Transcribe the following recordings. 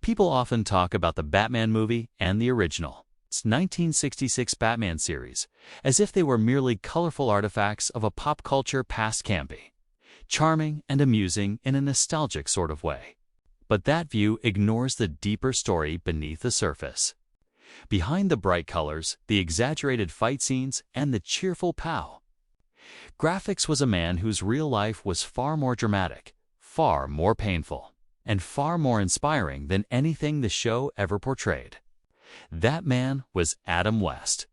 People often talk about the Batman movie and the original, its 1966 Batman series, as if they were merely colorful artifacts of a pop culture past campy, charming and amusing in a nostalgic sort of way. But that view ignores the deeper story beneath the surface. Behind the bright colors, the exaggerated fight scenes, and the cheerful pow, Graphics was a man whose real life was far more dramatic, far more painful, and far more inspiring than anything the show ever portrayed. That man was Adam West.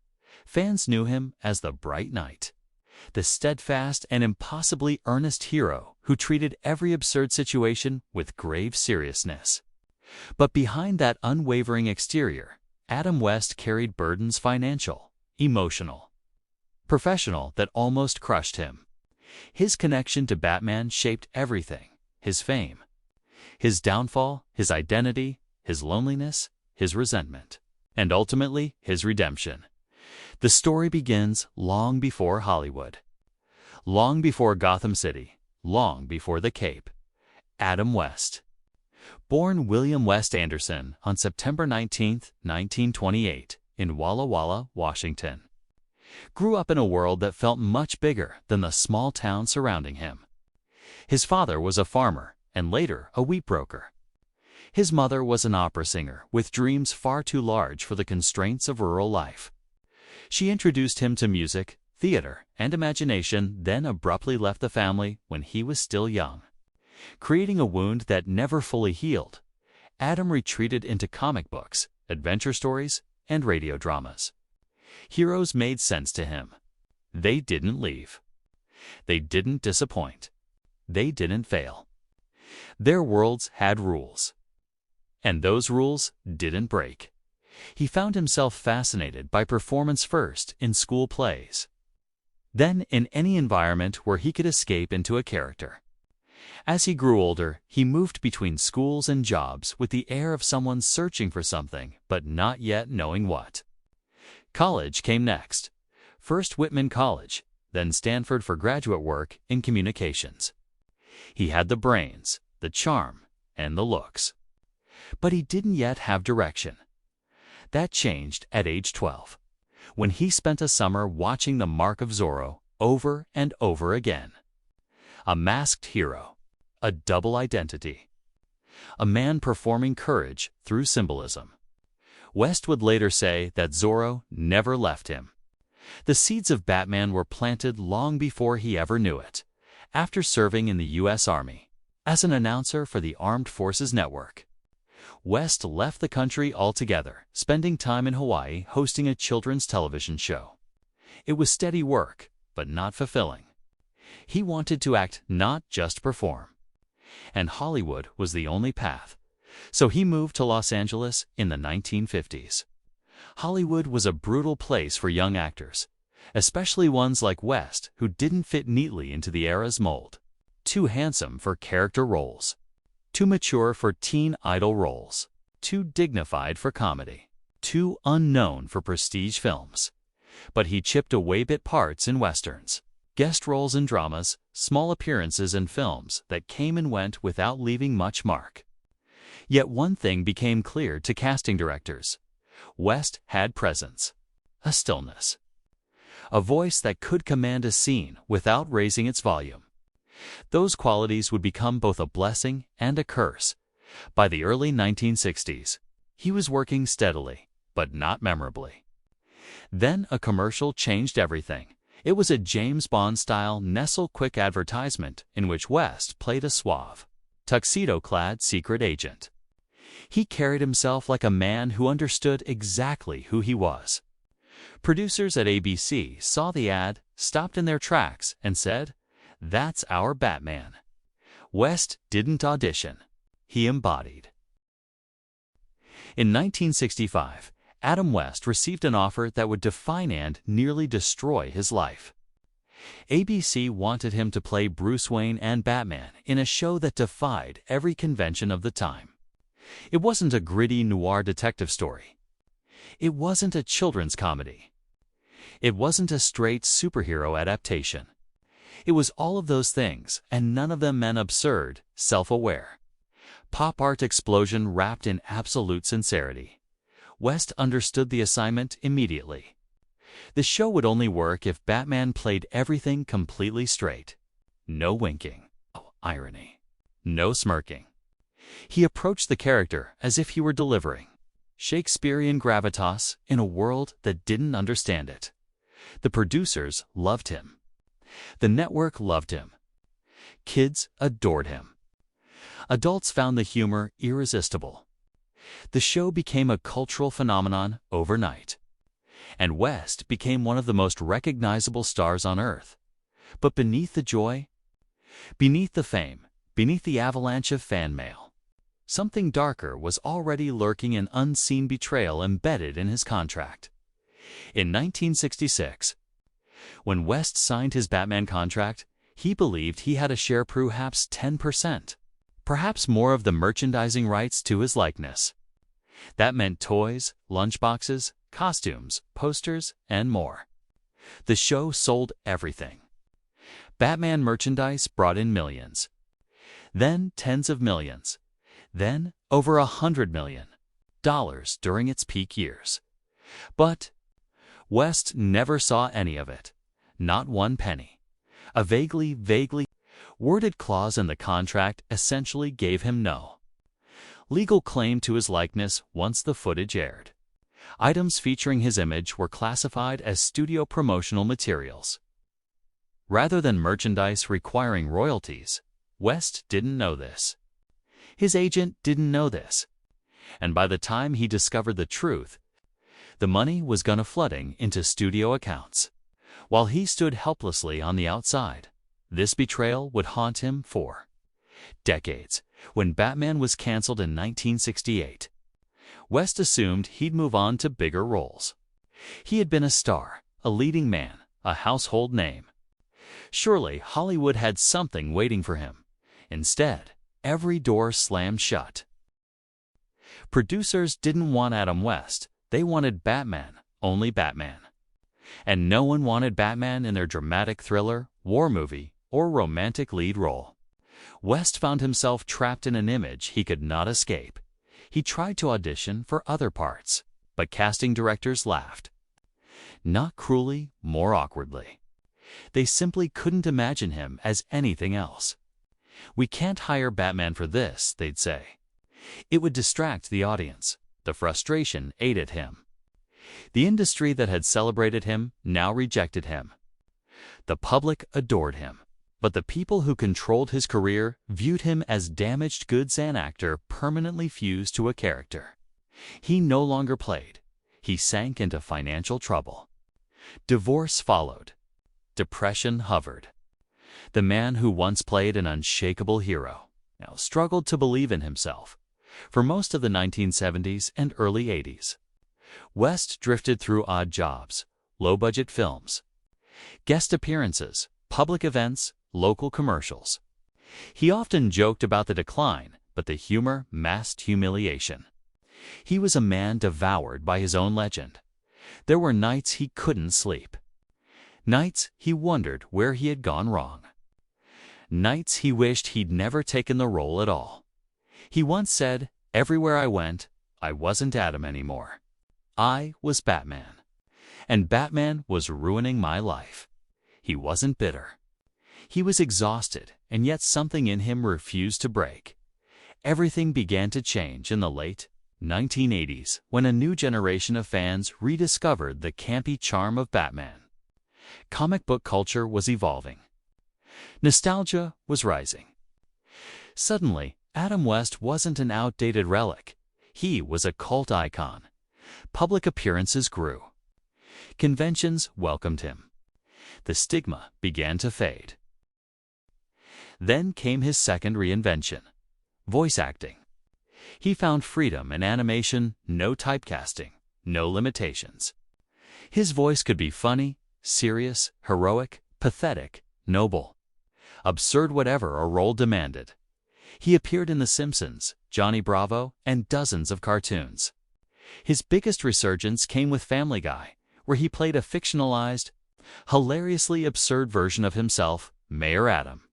Fans knew him as the Bright Knight, the steadfast and impossibly earnest hero who treated every absurd situation with grave seriousness. But behind that unwavering exterior, Adam West carried burdens financial, emotional, professional that almost crushed him. His connection to Batman shaped everything: his fame, his downfall, his identity, his loneliness, his resentment, and ultimately his redemption. The story begins long before Hollywood, long before Gotham City, long before the Cape. Adam West. Born William West Anderson on September 19, 1928, in Walla Walla, Washington. Grew up in a world that felt much bigger than the small town surrounding him. His father was a farmer and later a wheat broker. His mother was an opera singer with dreams far too large for the constraints of rural life. She introduced him to music, theater, and imagination, then abruptly left the family when he was still young. Creating a wound that never fully healed, Adam retreated into comic books, adventure stories, and radio dramas. Heroes made sense to him. They didn't leave. They didn't disappoint. They didn't fail. Their worlds had rules. And those rules didn't break. He found himself fascinated by performance first in school plays, then in any environment where he could escape into a character. As he grew older, he moved between schools and jobs with the air of someone searching for something but not yet knowing what. College came next. First Whitman College, then Stanford for graduate work in communications. He had the brains, the charm, and the looks. But he didn't yet have direction. That changed at age 12, when he spent a summer watching The Mark of Zorro over and over again. A masked hero, a double identity, a man performing courage through symbolism. West would later say that Zorro never left him. The seeds of Batman were planted long before he ever knew it, after serving in the U.S. Army as an announcer for the Armed Forces Network. West left the country altogether, spending time in Hawaii hosting a children's television show. It was steady work, but not fulfilling. He wanted to act, not just perform. And Hollywood was the only path. So he moved to Los Angeles in the 1950s. Hollywood was a brutal place for young actors, especially ones like West who didn't fit neatly into the era's mold. Too handsome for character roles, too mature for teen idol roles, too dignified for comedy, too unknown for prestige films. But he chipped away bit parts in westerns, guest roles in dramas, small appearances in films that came and went without leaving much mark. Yet one thing became clear to casting directors. West had presence, a stillness, a voice that could command a scene without raising its volume. Those qualities would become both a blessing and a curse. By the early 1960s, he was working steadily, but not memorably. Then a commercial changed everything. It was a James Bond-style nestle-quick advertisement in which West played a suave, tuxedo-clad secret agent. He carried himself like a man who understood exactly who he was. Producers at ABC saw the ad, stopped in their tracks, and said, "That's our Batman." West didn't audition. He embodied. In 1965, Adam West received an offer that would define and nearly destroy his life. ABC wanted him to play Bruce Wayne and Batman in a show that defied every convention of the time. It wasn't a gritty noir detective story. It wasn't a children's comedy. It wasn't a straight superhero adaptation. It was all of those things, and none of them meant absurd, self-aware. pop art explosion wrapped in absolute sincerity. West understood the assignment immediately. The show would only work if Batman played everything completely straight. No winking. Oh, irony. No smirking. He approached the character as if he were delivering Shakespearean gravitas in a world that didn't understand it. The producers loved him. The network loved him. Kids adored him. Adults found the humor irresistible. The show became a cultural phenomenon overnight. And West became one of the most recognizable stars on Earth. But beneath the joy, beneath the fame, beneath the avalanche of fan mail, something darker was already lurking, an unseen betrayal embedded in his contract. In 1966, when West signed his Batman contract, he believed he had a share, perhaps 10%, perhaps more, of the merchandising rights to his likeness. That meant toys, lunchboxes, costumes, posters, and more. The show sold everything. Batman merchandise brought in millions, then tens of millions, then over $100 million during its peak years. But West never saw any of it, not one penny. A vaguely worded clause in the contract essentially gave him no legal claim to his likeness once the footage aired. Items featuring his image were classified as studio promotional materials, rather than merchandise requiring royalties. West didn't know this. His agent didn't know this. And by the time he discovered the truth, the money was gonna flooding into studio accounts. While he stood helplessly on the outside, this betrayal would haunt him for decades. When Batman was canceled in 1968, West assumed he'd move on to bigger roles. He had been a star, a leading man, a household name. Surely Hollywood had something waiting for him. Instead, every door slammed shut. Producers didn't want Adam West. They wanted Batman, only Batman. And no one wanted Batman in their dramatic thriller, war movie, or romantic lead role. West found himself trapped in an image he could not escape. He tried to audition for other parts, but casting directors laughed. Not cruelly, more awkwardly. They simply couldn't imagine him as anything else. "We can't hire Batman for this," they'd say. It would distract the audience. The frustration ate at him. The industry that had celebrated him now rejected him. The public adored him, but the people who controlled his career viewed him as damaged goods, an actor permanently fused to a character. He no longer played. He sank into financial trouble. Divorce followed. Depression hovered. The man who once played an unshakable hero now struggled to believe in himself. For most of the 1970s and early 80s, West drifted through odd jobs, low-budget films, guest appearances, public events, local commercials. He often joked about the decline, but the humor masked humiliation. He was a man devoured by his own legend. There were nights he couldn't sleep. Nights he wondered where he had gone wrong. Nights he wished he'd never taken the role at all. He once said, "Everywhere I went, I wasn't Adam anymore. I was Batman. And Batman was ruining my life." He wasn't bitter. He was exhausted, and yet something in him refused to break. Everything began to change in the late 1980s when a new generation of fans rediscovered the campy charm of Batman. Comic book culture was evolving. Nostalgia was rising. Suddenly, Adam West wasn't an outdated relic. He was a cult icon. Public appearances grew. Conventions welcomed him. The stigma began to fade. Then came his second reinvention: voice acting. He found freedom in animation, no typecasting, no limitations. His voice could be funny, serious, heroic, pathetic, noble, absurd, whatever a role demanded. He appeared in The Simpsons, Johnny Bravo, and dozens of cartoons. His biggest resurgence came with Family Guy, where he played a fictionalized, hilariously absurd version of himself, Mayor Adam.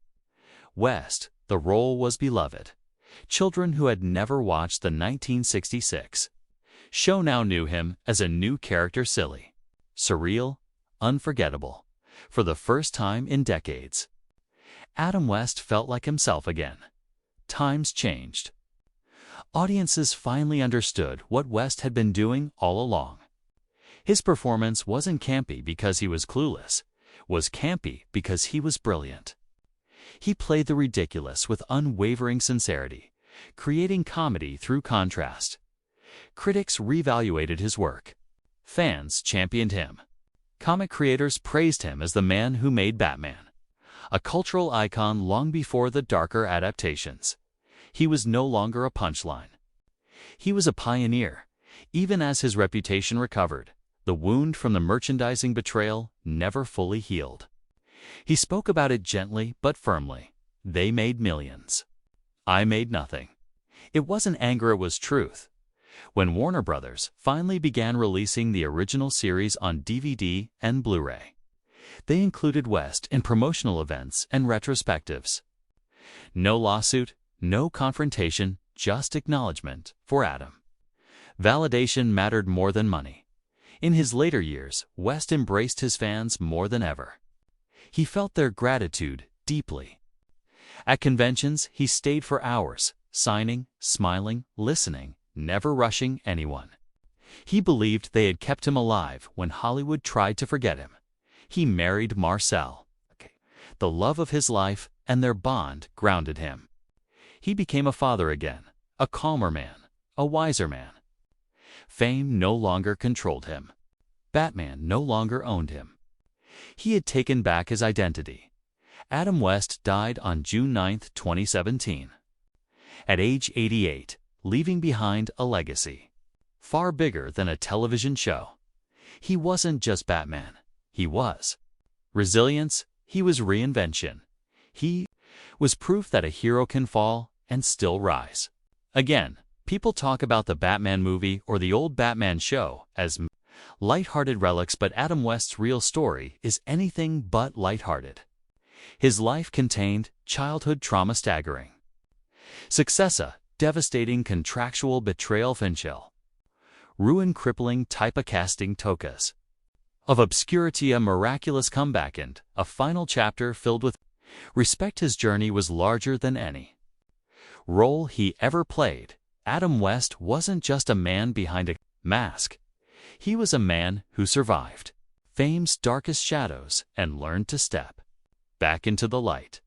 West, the role was beloved. Children who had never watched the 1966 show now knew him as a new character, silly, surreal, unforgettable, for the first time in decades. Adam West felt like himself again. Times changed. Audiences finally understood what West had been doing all along. His performance wasn't campy because he was clueless, was campy because he was brilliant. He played the ridiculous with unwavering sincerity, creating comedy through contrast. Critics reevaluated his work. Fans championed him. Comic creators praised him as the man who made Batman, a cultural icon long before the darker adaptations. He was no longer a punchline. He was a pioneer. Even as his reputation recovered, the wound from the merchandising betrayal never fully healed. He spoke about it gently but firmly. They made millions. I made nothing. It wasn't anger, it was truth. When Warner Brothers finally began releasing the original series on DVD and Blu-ray, they included West in promotional events and retrospectives. No lawsuit, no confrontation, just acknowledgement for Adam. Validation mattered more than money. In his later years, West embraced his fans more than ever. He felt their gratitude deeply. At conventions, he stayed for hours, signing, smiling, listening, never rushing anyone. He believed they had kept him alive when Hollywood tried to forget him. He married Marcel, the love of his life, and their bond grounded him. He became a father again, a calmer man, a wiser man. Fame no longer controlled him. Batman no longer owned him. He had taken back his identity. Adam West died on June 9, 2017. At age 88, leaving behind a legacy far bigger than a television show. He wasn't just Batman. He was resilience. He was reinvention. He was proof that a hero can fall and still rise. Again, people talk about the Batman movie or the old Batman show as lighthearted relics, but Adam West's real story is anything but lighthearted. His life contained childhood trauma, staggering success, a devastating contractual betrayal, finchel, ruin, crippling typecasting, tokas of obscurity, a miraculous comeback, and a final chapter filled with respect. His journey was larger than any role he ever played. Adam West wasn't just a man behind a mask. He was a man who survived fame's darkest shadows and learned to step back into the light.